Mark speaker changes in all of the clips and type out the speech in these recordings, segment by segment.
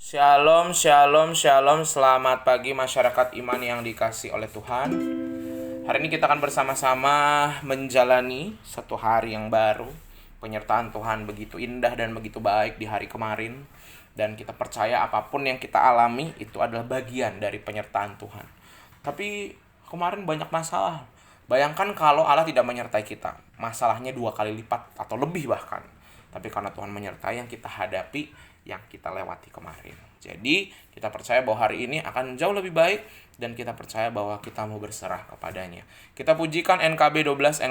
Speaker 1: Shalom, shalom, shalom. Selamat pagi masyarakat iman yang dikasih oleh Tuhan. Hari ini kita akan bersama-sama menjalani satu hari yang baru. Penyertaan Tuhan begitu indah dan begitu baik di hari kemarin. Dan kita percaya apapun yang kita alami itu adalah bagian dari penyertaan Tuhan. Tapi kemarin banyak masalah. Bayangkan kalau Allah tidak menyertai kita. Masalahnya 2 kali lipat atau lebih bahkan. Tapi karena Tuhan menyertai, yang kita hadapi, yang kita lewati kemarin. Jadi kita percaya bahwa hari ini akan jauh lebih baik, dan kita percaya bahwa kita mau berserah kepadanya. Kita pujikan NKB 12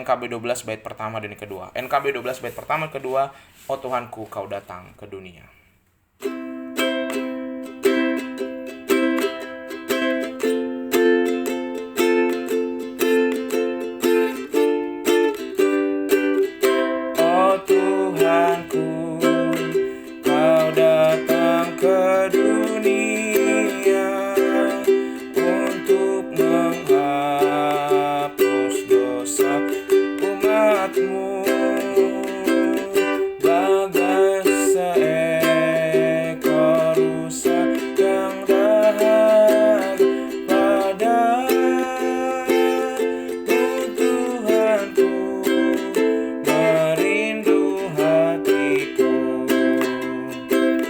Speaker 1: bait pertama dan kedua. NKB 12 bait pertama dan kedua. Oh Tuhanku, kau datang ke dunia. Oh Tuhanku, kau datang ke dunia untuk menghapus dosa umatmu. Bagai seekor rusa yang dahaga pada Tuhanku, merindu hatiku.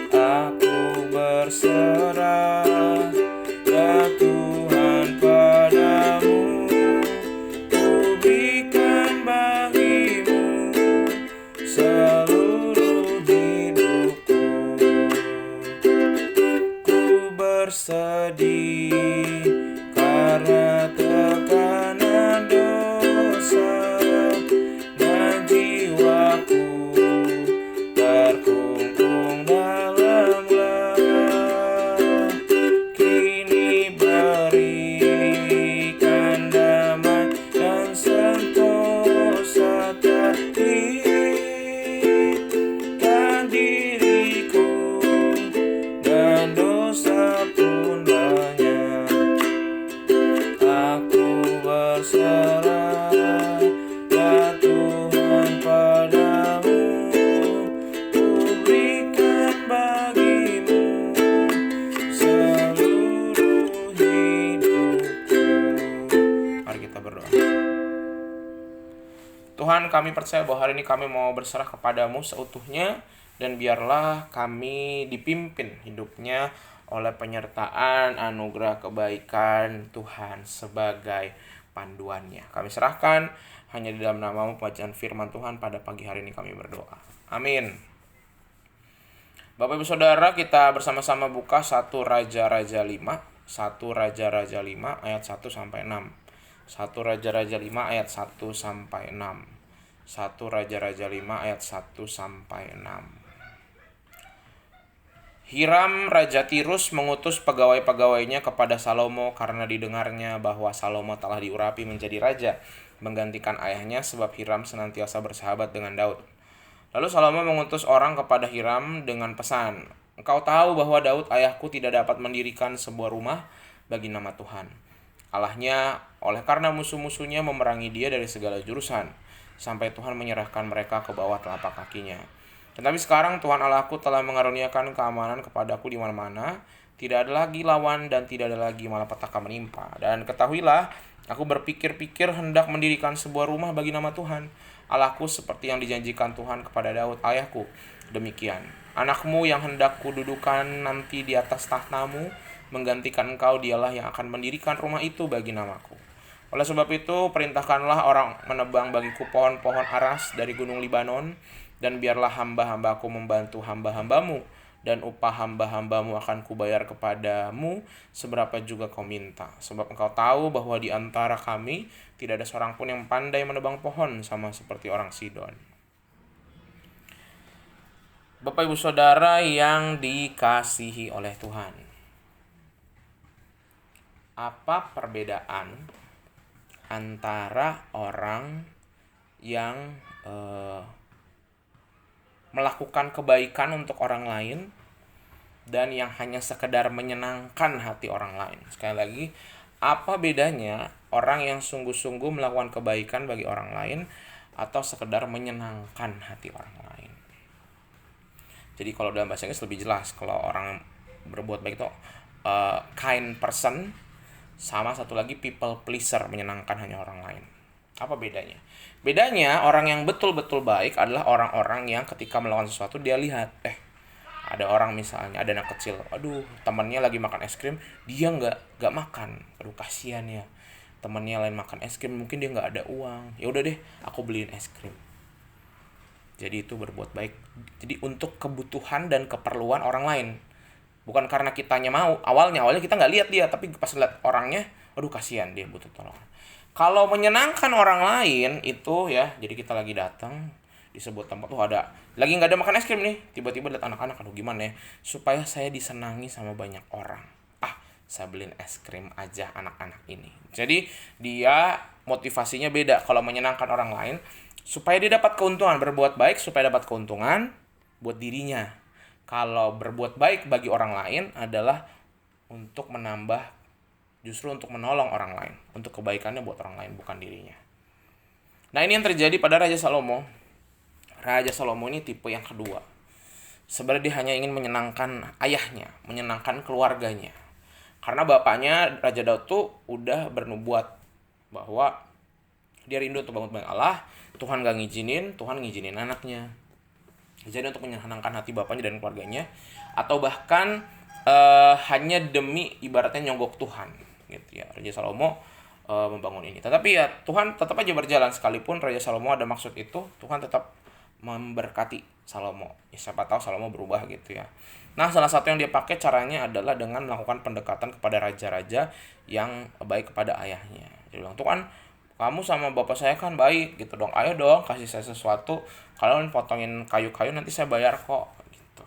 Speaker 1: Aku berserah, ya Tuhan, padamu. Ku berikan bagimu seluruh hidupku. Ku bersedih karena tekanan dosa, dan jiwaku terkungkung dalam gelap. Kini berikan damai dan sentosa, takdirkan diriku, dan dosa pun banyak. Aku berserah, ya Tuhan, padamu. Ku berikan bagimu seluruh hidupku. Mari kita berdoa. Tuhan, kami percaya bahwa hari ini kami mau berserah kepadamu seutuhnya, dan biarlah kami dipimpin hidupnya oleh penyertaan, anugerah, kebaikan Tuhan sebagai panduannya. Kami serahkan hanya di dalam namamu, pembacaan firman Tuhan pada pagi hari ini kami berdoa. Amin. Bapak Ibu Saudara, kita bersama-sama buka 1 Raja-Raja 5. 1 Raja-Raja 5 ayat 1 sampai 6. 1 Raja-Raja 5 ayat 1 sampai 6. 1 Raja-Raja 5 ayat 1 sampai 6. Hiram Raja Tirus mengutus pegawai-pegawainya kepada Salomo karena didengarnya bahwa Salomo telah diurapi menjadi raja, menggantikan ayahnya, sebab Hiram senantiasa bersahabat dengan Daud. Lalu Salomo mengutus orang kepada Hiram dengan pesan, "Engkau tahu bahwa Daud ayahku tidak dapat mendirikan sebuah rumah bagi nama Tuhan Allahnya, oleh karena musuh-musuhnya memerangi dia dari segala jurusan, sampai Tuhan menyerahkan mereka ke bawah telapak kakinya. Tetapi sekarang Tuhan Allahku telah mengaruniakan keamanan kepadaku di mana-mana, tidak ada lagi lawan dan tidak ada lagi malapetaka menimpa. Dan ketahuilah, aku berpikir-pikir hendak mendirikan sebuah rumah bagi nama Tuhan Allahku seperti yang dijanjikan Tuhan kepada Daud ayahku. Demikian, anakmu yang hendak kududukan nanti di atas tahtamu, menggantikan engkau, dialah yang akan mendirikan rumah itu bagi namaku. Oleh sebab itu, perintahkanlah orang menebang bagiku pohon-pohon aras dari gunung Libanon, dan biarlah hamba-hambaku membantu hamba-hambamu, dan upah hamba-hambamu akan kubayar kepadamu seberapa juga kau minta. Sebab engkau tahu bahwa di antara kami tidak ada seorang pun yang pandai menebang pohon, sama seperti orang Sidon." Bapak Ibu Saudara yang dikasihi oleh Tuhan, apa perbedaan antara orang yang melakukan kebaikan untuk orang lain dan yang hanya sekedar menyenangkan hati orang lain? Sekali lagi, apa bedanya orang yang sungguh-sungguh melakukan kebaikan bagi orang lain atau sekedar menyenangkan hati orang lain? Jadi kalau dalam bahasa Inggris lebih jelas, kalau orang Berbuat baik itu kind person, sama satu lagi people pleaser, menyenangkan hanya orang lain. Apa bedanya? Bedanya, orang yang betul-betul baik adalah orang-orang yang ketika melakukan sesuatu dia lihat, ada orang misalnya, ada anak kecil, aduh temannya lagi makan es krim, dia nggak makan, aduh kasihan ya, temannya lain makan es krim, mungkin dia nggak ada uang, ya udah deh aku beliin es krim. Jadi itu berbuat baik. Jadi untuk kebutuhan dan keperluan orang lain, bukan karena kitanya mau. Awalnya kita nggak lihat dia, tapi pas lihat orangnya, aduh kasihan dia butuh tolong. Kalau menyenangkan orang lain itu ya, jadi kita lagi datang di sebuah tempat tuh ada lagi nggak ada makan es krim nih, tiba-tiba lihat anak-anak, aduh gimana ya supaya saya disenangi sama banyak orang, saya beliin es krim aja anak-anak ini. Jadi dia motivasinya beda. Kalau menyenangkan orang lain supaya dia dapat keuntungan, berbuat baik supaya dapat keuntungan buat dirinya. Kalau berbuat baik bagi orang lain adalah untuk menambah, justru untuk menolong orang lain, untuk kebaikannya buat orang lain, bukan dirinya. Nah, ini yang terjadi pada Raja Salomo. Raja Salomo ini tipe yang kedua. Sebenarnya dia hanya ingin menyenangkan ayahnya, menyenangkan keluarganya. Karena bapaknya Raja Daud tuh udah bernubuat bahwa dia rindu untuk bangun bait Allah, Tuhan gak ngizinin, Tuhan ngizinin anaknya. Jadi untuk menyenangkan hati bapaknya dan keluarganya, atau bahkan hanya demi ibaratnya nyogok Tuhan, gitu ya. Raja Salomo membangun ini. Tetapi ya Tuhan tetap aja berjalan, sekalipun Raja Salomo ada maksud itu, Tuhan tetap memberkati Salomo. Ya, siapa tahu Salomo berubah gitu ya. Nah, salah satu yang dia pakai caranya adalah dengan melakukan pendekatan kepada raja-raja yang baik kepada ayahnya. Dia bilang, Tuhan, kamu sama bapak saya kan baik gitu dong. Ayo dong kasih saya sesuatu. Kalian potongin kayu-kayu nanti saya bayar kok gitu.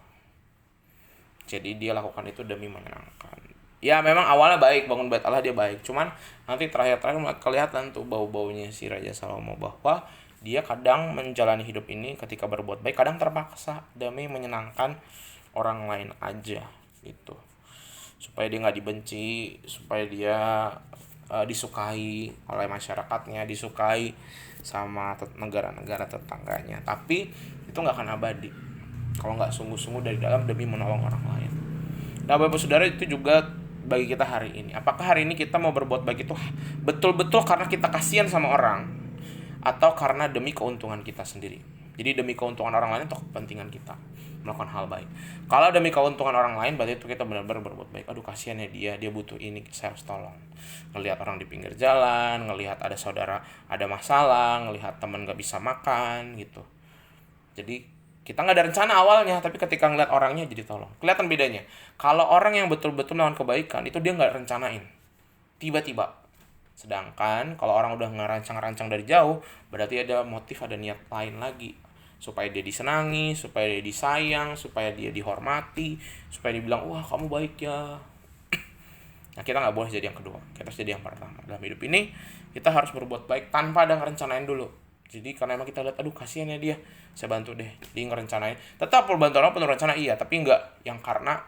Speaker 1: Jadi dia lakukan itu demi menyenangkan. Ya memang awalnya baik, bangun bait Allah dia baik. Cuman nanti terakhir kelihatan tuh bau-baunya si Raja Salomo, bahwa dia kadang menjalani hidup ini ketika berbuat baik, kadang terpaksa demi menyenangkan orang lain aja gitu. Supaya dia nggak dibenci, supaya dia disukai oleh masyarakatnya, disukai sama negara-negara tetangganya. Tapi itu nggak akan abadi kalau nggak sungguh-sungguh dari dalam demi menolong orang lain. Nah, Bapak Saudara, itu juga bagi kita hari ini. Apakah hari ini kita mau berbuat baik itu betul-betul karena kita kasihan sama orang, atau karena demi keuntungan kita sendiri? Jadi demi keuntungan orang lain atau kepentingan kita melakukan hal baik. Kalau demi keuntungan orang lain, berarti itu kita benar-benar berbuat baik. Aduh kasihan ya dia butuh ini, saya harus tolong. Ngelihat orang di pinggir jalan, ngelihat ada saudara ada masalah, ngelihat teman gak bisa makan gitu. Jadi kita nggak ada rencana awalnya, tapi ketika ngeliat orangnya jadi tolong. Kelihatan bedanya. Kalau orang yang betul-betul melakukan kebaikan, itu dia nggak rencanain, tiba-tiba. Sedangkan kalau orang udah ngerancang-rancang dari jauh, berarti ada motif, ada niat lain lagi. Supaya dia disenangi, supaya dia disayang, supaya dia dihormati, supaya dia bilang, wah kamu baik ya. Nah, kita nggak boleh jadi yang kedua, kita harus jadi yang pertama. Dalam hidup ini kita harus berbuat baik tanpa ada ngerencanain dulu. Jadi karena emang kita lihat, aduh kasihan ya dia, saya bantu deh. Dia ngerencanain, tetap perbantuan orang penuh rencana iya, tapi nggak yang karena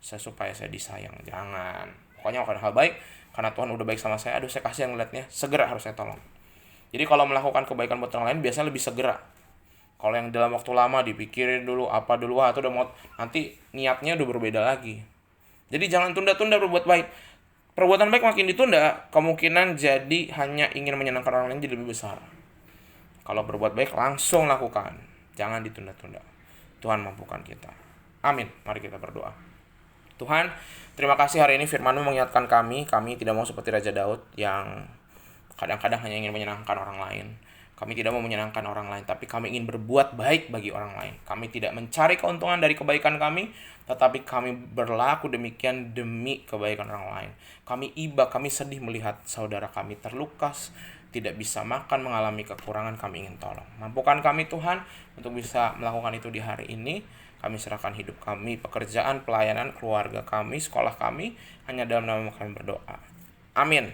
Speaker 1: supaya saya disayang. Jangan. Pokoknya lakukan hal baik karena Tuhan udah baik sama saya. Aduh saya kasihan ngeliatnya, segera harus saya tolong. Jadi kalau melakukan kebaikan buat orang lain biasanya lebih segera. Kalau yang dalam waktu lama dipikirin dulu apa dulu, itu udah mau, nanti niatnya udah berbeda lagi. Jadi jangan tunda-tunda berbuat baik. Perbuatan baik makin ditunda, kemungkinan jadi hanya ingin menyenangkan orang lain jadi lebih besar. Kalau berbuat baik langsung lakukan, jangan ditunda-tunda. Tuhan mampukan kita. Amin. Mari kita berdoa. Tuhan, terima kasih hari ini firman-Mu mengingatkan kami tidak mau seperti Raja Daud yang kadang-kadang hanya ingin menyenangkan orang lain. Kami tidak mau menyenangkan orang lain, tapi kami ingin berbuat baik bagi orang lain. Kami tidak mencari keuntungan dari kebaikan kami, tetapi kami berlaku demikian demi kebaikan orang lain. Kami iba, kami sedih melihat saudara kami terluka, tidak bisa makan, mengalami kekurangan, kami ingin tolong. Mampukan kami Tuhan untuk bisa melakukan itu di hari ini. Kami serahkan hidup kami, pekerjaan, pelayanan, keluarga kami, sekolah kami, hanya dalam nama kami berdoa. Amin.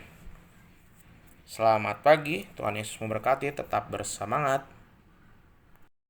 Speaker 1: Selamat pagi, Tuhan Yesus memberkati, tetap bersemangat.